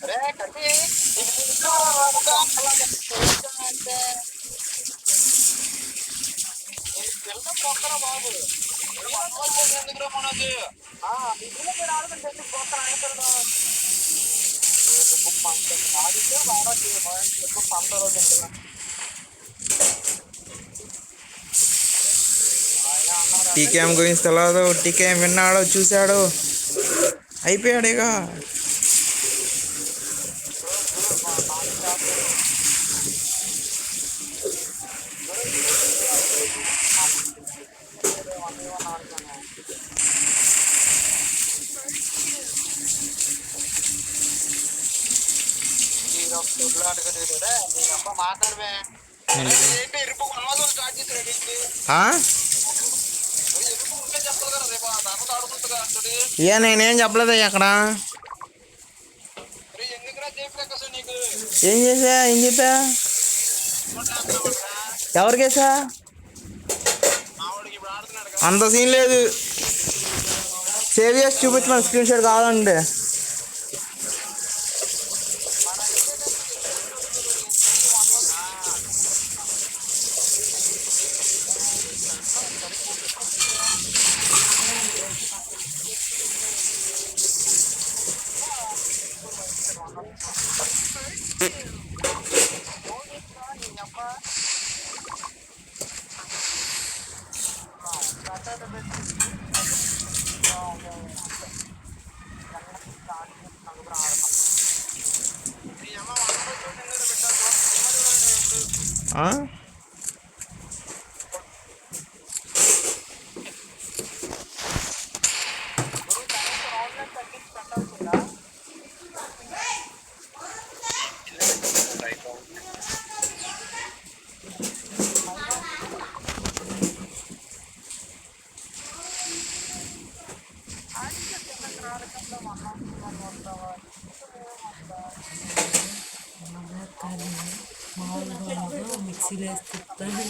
అరే కట్టి అంటే వెళ్ళడం పోతారా బాబు ఎందుకు మనది ఇంట్లో మీరు ఆడుకుంటే ఎందుకు పోతారా ఆడుతారు ఆడితే బాగా పంట రోజు ఉంటుంది టీకేఎం గురించి తెలియదు. టీకేఎం విన్నాడో చూశాడు అయిపోయాడు ఇక. మాట్లాడమే స్టార్ట్ ఇక నేనేం చెప్పలేదు అక్కడ. ఏం చెప్పా ఎవరికేసా అంత సీన్ లేదు. సేవ్ చేసి చూపించిన స్క్రీన్ షాట్ కావాలంటే. మిక్సీలో వేసి తిప్పుతాను.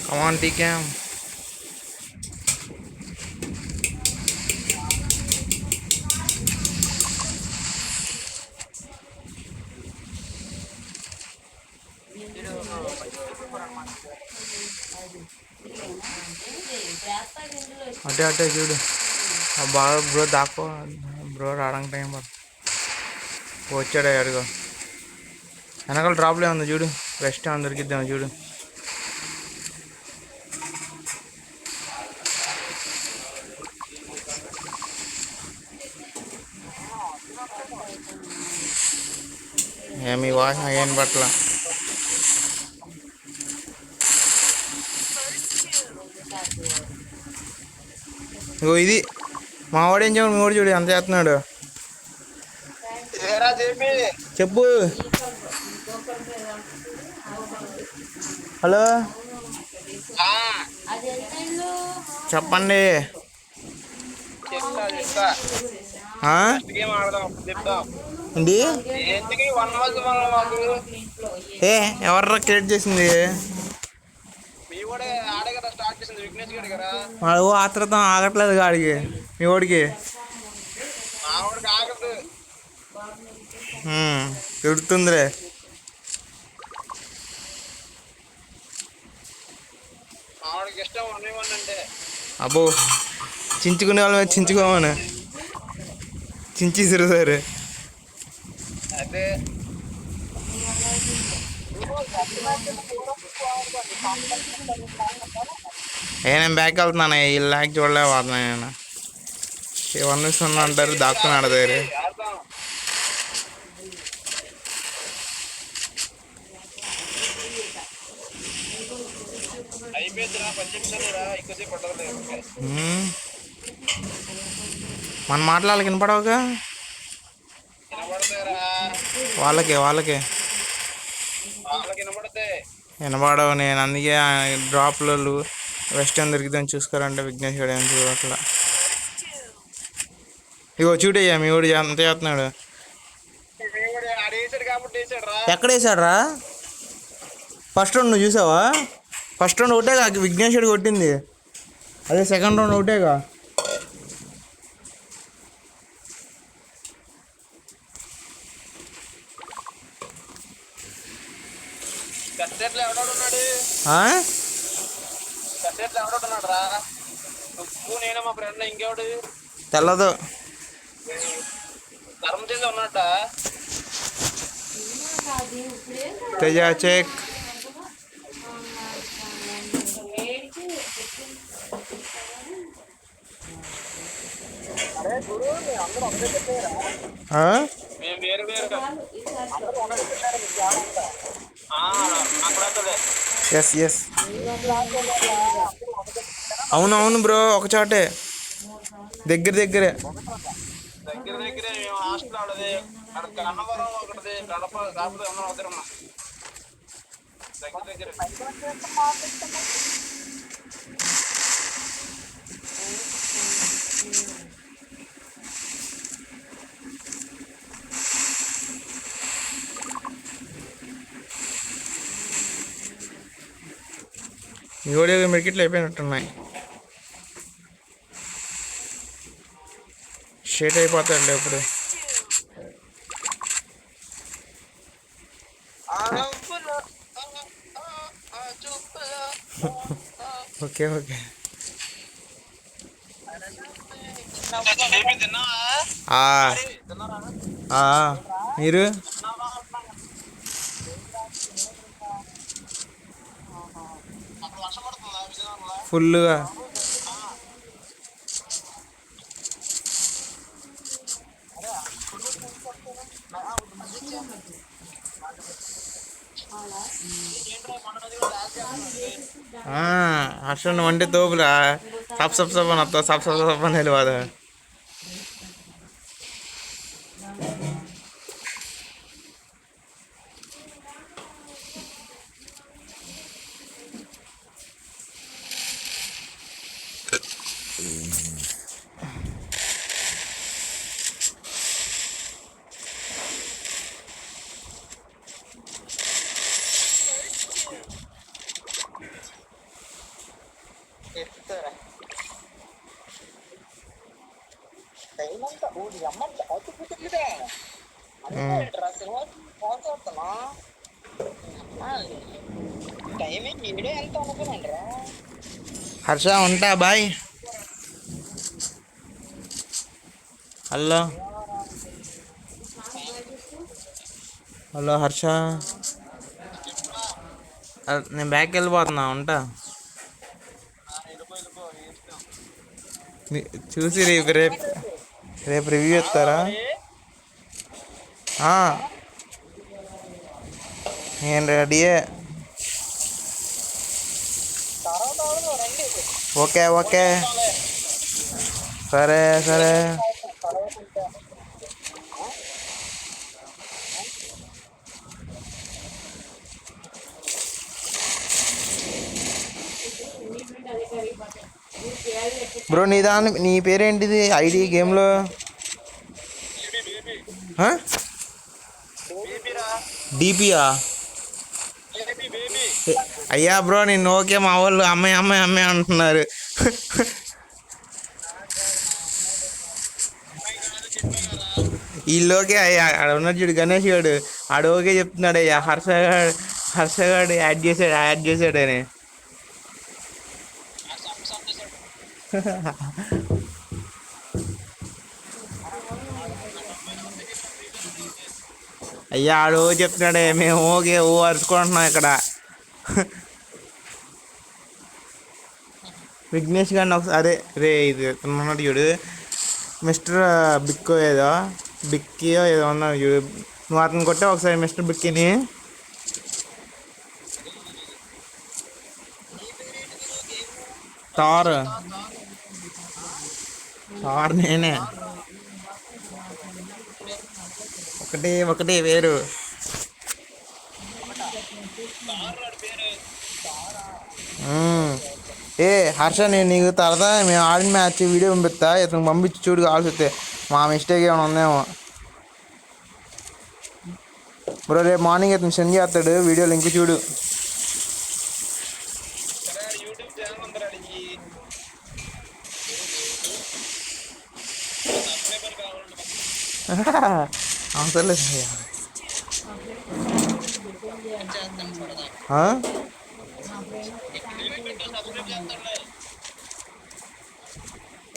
Come on, TKM. అటే చూడు బాగా బ్రో దాక్కో బ్రో రావడానికి టైం పడుతుంది. వచ్చాడు అడుగు వెనకాల డ్రాప్లే ఉంది చూడు. రెస్ట్ ఏమైనా దొరికిద్దాం చూడు. ఏమి వాసన ఏం పట్ల ఇగో ఇది మా వాడు ఏం చెప్పాడు. మీ వాడు చూడు ఎంత చేస్తున్నాడు. చెప్పు. హలో చెప్పండి. ఏంటి ఎవర్రా క్రియేట్ చేసింది? వాడు ఆత్రతం ఆగట్లేదు గాడికి. మీ వాడికి తిడుతుందిరే. అబ్బో చించుకునే వాళ్ళ మీద చించుకోమని చించి సిరుసారు. నేను బ్యాక్ వెళ్తున్నాను. ఈ ల్యాక్ చూడలే పోతున్నాను నేను. ఇవన్నీ సున్నా అంటారు దాక్కుని ఆడదారు. మన మాటలు వాళ్ళకి వినపడవుగా. వాళ్ళకే వినపడవు. నేను అందుకే డ్రాప్లు వెస్టర్న్ దొరికిద్దని చూసుకోరంటే విఘ్నేష్ గడ చూడు అట్లా. ఇగో చూడయ్యా మీ వాడు ఎంత చేస్తున్నాడు. ఎక్కడ వేసాడు రా? ఫస్ట్ రౌండ్ నువ్వు చూసావా? ఫస్ట్ రౌండ్ ఒకటేగా విఘ్నేశ్వరుడు కొట్టింది, అదే సెకండ్ రౌండ్ ఒకటేగా. కట్టేట్లు ఎవడోడున్నాడు, ఆ? కట్టేట్లు ఎవడోడున్నాడు రా? నువ్వు నేను మా ఫ్రెండ్ ఇంకెవడు తెల్లదు. ధర్మతేజ ఉన్నట్ట. తేజ చెక్. అరే గురు అందరూ ఒకటే చెప్పారా? మేము వేరు వేరుగా అందరూ ఒకటే చెప్పారు. మీకు తేడా ఉందా? ఎస్ ఎస్ అవునవును బ్రో, ఒక చాటే దగ్గర దగ్గరే. దగ్గర దగ్గరే మేము హాస్టల్ ఆడది అక్కడ కన్నవరం ఒకటిది కడప కాకపోతే అందరం దగ్గర ఉన్నాం. దగ్గర దగ్గర ఈ ఓడియో మెడికెట్లు అయిపోయినట్టున్నాయి, షేట్ అయిపోతాడులే ఇప్పుడు. Okay okay. మీరు ఫుల్గా హర్షణ వంటి తోపులా సప్ సప్ సప్ అని వస్తా, సప్ సప్ సప్ అని వెళ్ళిపోదా. హర్ష ఉంటా బాయ్. హలో హలో హర్ష, నేను బ్యాక్కి వెళ్ళిపోతున్నా, ఉంటా. చూసి రేపు రేపు రేపు రివ్యూ ఇస్తారా? నేను రెడీయే. ఓకే ఓకే సరే సరే. బ్రో నీ పేరేంటిది ఐడి గేమ్లో? డిపియా? అయ్యా బ్రో నేను ఓకే, మా వాళ్ళు అమ్మాయి అమ్మాయి అమ్మాయి అంటున్నారు. వీళ్ళోకే అయ్యా, ఆడ ఉన్నాడు చూడు గణేష్ గాడు, ఆడు ఓకే చెప్తున్నాడు అయ్యా. హర్షగాడు యాడ్ చేశాడని. అయ్యా ఆడు చెప్తున్నాడే, మేము ఓకే అరుచుకుంటున్నాం ఇక్కడ. విఘ్నేష్ గారిని ఒకసారి రే ఇది ఉన్నాడు చూడు, మిస్టర్ బిక్కో ఏదో బిక్కీయో ఏదో ఉన్నాడు చూడు, నువ్వు అతను కొట్టే ఒకసారి మిస్టర్ బిక్కీని. తార్ నేనే, ఒకటి వేరు. ఏ హర్ష, నేను నీకు తర్వాత మేము ఆడిన మ్యాచ్ వీడియో పంపిస్తా, ఇతను పంపించి చూడు కావాల్సి వస్తే. మా మిస్టేక్ ఏమైనా ఉందేమో బ్రో. రేపు మార్నింగ్ ఇతను సెండ్ చేస్తాడు వీడియో లింక్, చూడు. అవసరం లేదు అయ్యా. చేస్తాను సరదా. ఆ? ఇక్కడేమి పెట్టు సబ్స్క్రైబ్ చేస్తాడులే.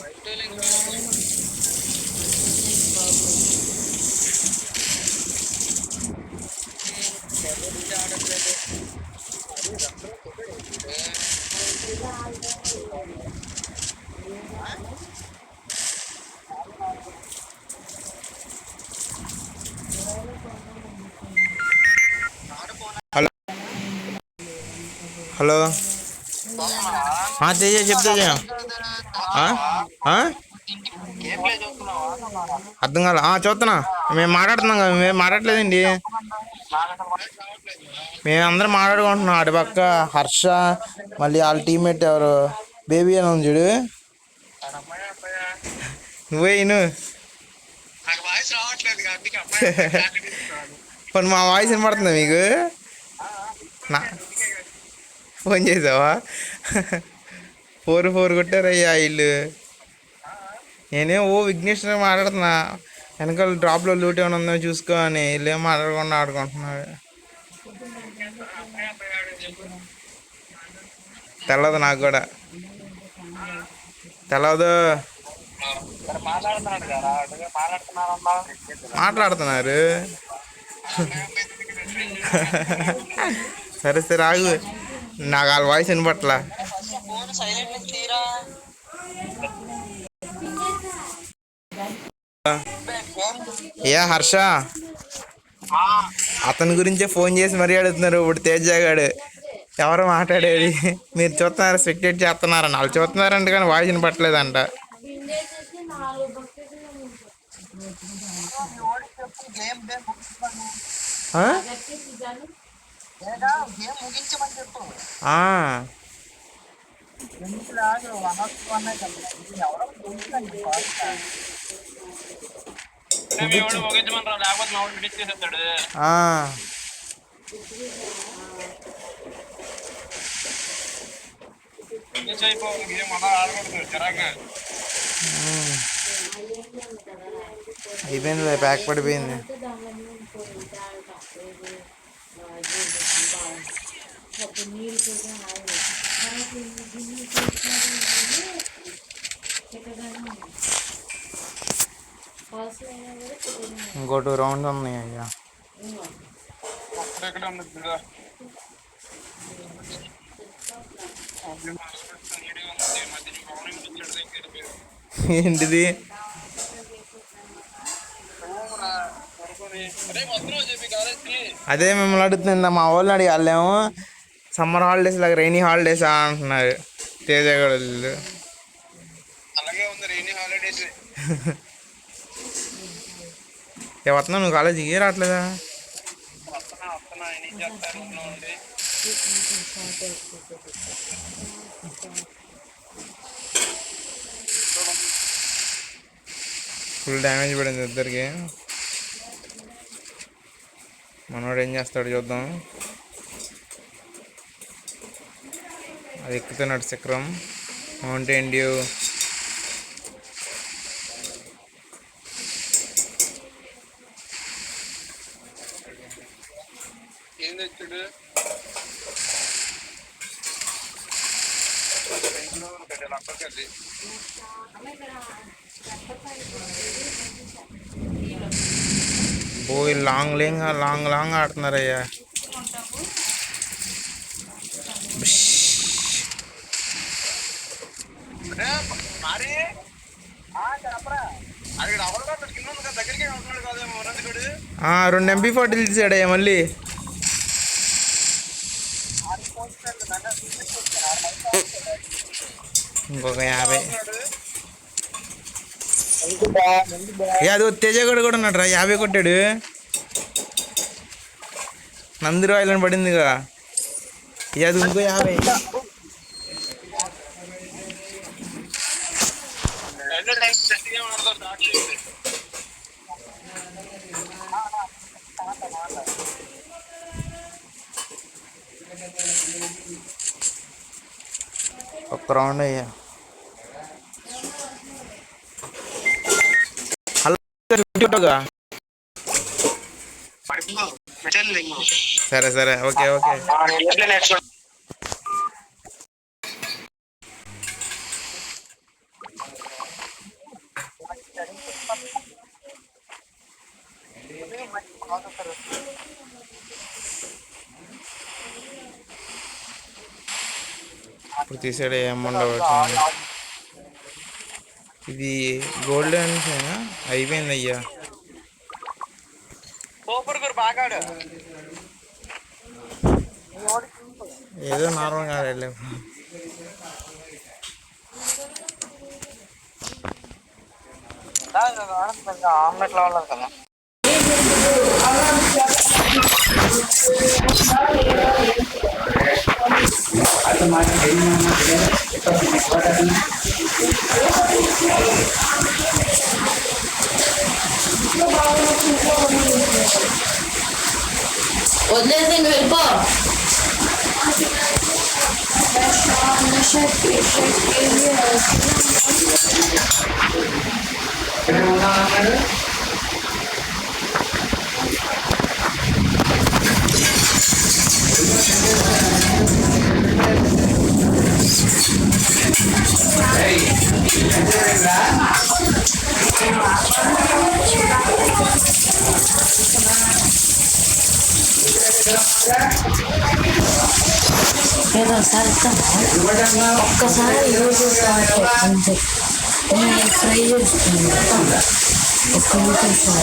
బయట లింక్ రాదు. ఎవరికి ఆడట్లేదు. అది అందరూ కొట్టాడు. హలో హలో తేజ చెప్తే గేమ్ ప్లే చూస్తున్నావా? అర్థం కాల చూస్తున్నా. మేము మాట్లాడుతున్నాం కదా, మేము మాట్లాడలేదండి. నాకు అసలు వాయిస్ రావట్లేదు. మేము అందరం మాట్లాడుకుంటున్నాం. అటు పక్క హర్ష, మళ్ళీ వాళ్ళ టీమ్మేట్ ఎవరు బేబీ అని ఉంది చూడు. ఆడ అమ్మాయి అబ్బాయా? నువ్వే ఇను. నాకు వాయిస్ రావట్లేదు అందుకే అమ్మాయి అబ్బాయి తీసుకోవాలి. పోనీ మా వాయిస్ వినపడుతుందా మీకు? నా ఫోన్ చేసావా? 4 కొట్టారయ్యా వీళ్ళు. నేనేం విఘ్నేష్ మాట్లాడుతున్నా, వెనకాల డ్రాప్లో లూట్ ఏమైనా ఉందో చూసుకో అని. వీళ్ళు ఏం మాట్లాడకుండా ఆడుకుంటున్నారు. తెలదు నాకు కూడా, తెలవదు. మాట్లాడుతున్నాడు కదా, మాట్లాడుతున్నారమ్మా. మాట్లాడుతున్నారు. సరే సరే ఆగు, నాకు వాళ్ళ వాయిస్ వినపట్లా. ఏ హర్ష, అతని గురించే ఫోన్ చేసి మరీ అడుగుతున్నారు ఇప్పుడు తేజ గాడు. ఎవరు మాట్లాడేది? మీరు చూస్తున్నారు, స్పెక్టేట్ చేస్తున్నారని. వాళ్ళు చూస్తున్నారంట కానీ వాయిస్ వినపట్లేదంట. అయిపోయింది, ప్యాక్ పడిపోయింది. ఇంకో 2 రౌండ్స్ ఉన్నాయి అయ్యా. ఏంటిది? అదే మిమ్మల్ని అడుగుతుంది. మా వాళ్ళని అడిగి వాళ్ళేమో సమ్మర్ హాలిడేస్ లాగా రైనీ హాలిడేస్ అంటున్నారు. తేజగడలు అలాగే ఉంది, రైనీ హాలిడేస్. వస్తున్నావు నువ్వు కాలేజీకి? రావట్లేదా? వస్తున్నా ఏం చేస్తారు ఉండి. ఫుల్ డ్యామేజ్ పడింది ఇద్దరికి. మనోడు ఏం చేస్తాడు చూద్దాం. అది ఎక్కుతున్నాడు చక్రం. Mountain Dew. ఏం తెచ్చాడు? పోయి లాంగ్ ఆడుతున్నారయ్యా. మరి అది అవసరం కింద దగ్గరికి ఉంటున్నాడు కాదేమో ఉన్నది. 2 MP40 తీసాడయ్యా మళ్ళీ. ఇంకొక 50. అది తేజగడ కూడా ఉన్నాడు రా, 50 కొట్టాడు. నందిరు ఐలాండ్ పడిందిగా, అది ఇంకో 50. ఒక్క రౌండ్ అయ్యా. హలో ఉంటావుగా. సరే సరే ఓకే ఓకే. ఇప్పుడు తీసాడు ఏమన్నా ఇది గోల్డెన్ అయిపోయింది అయ్యా. ఏదో నార్మల్గా వెళ్ళాము. ఆమ్లెట్ లో ఉన్నది కదా. వదిలేసి నువ్వు వెళ్ళిపో. ఏదో ఒకసారి ఇస్తాను. ఒక్కసారి యూజ్ అంతే. నేను ఫ్రై చేస్తున్నాను. ఒక్క నిమిషం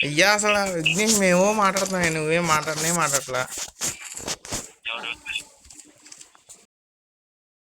అయ్యా అసలు విఘ్నేష్ మేము మాట్లాడుతున్నాయి, నువ్వేం మాట్లాడనే మాట్లాడలా.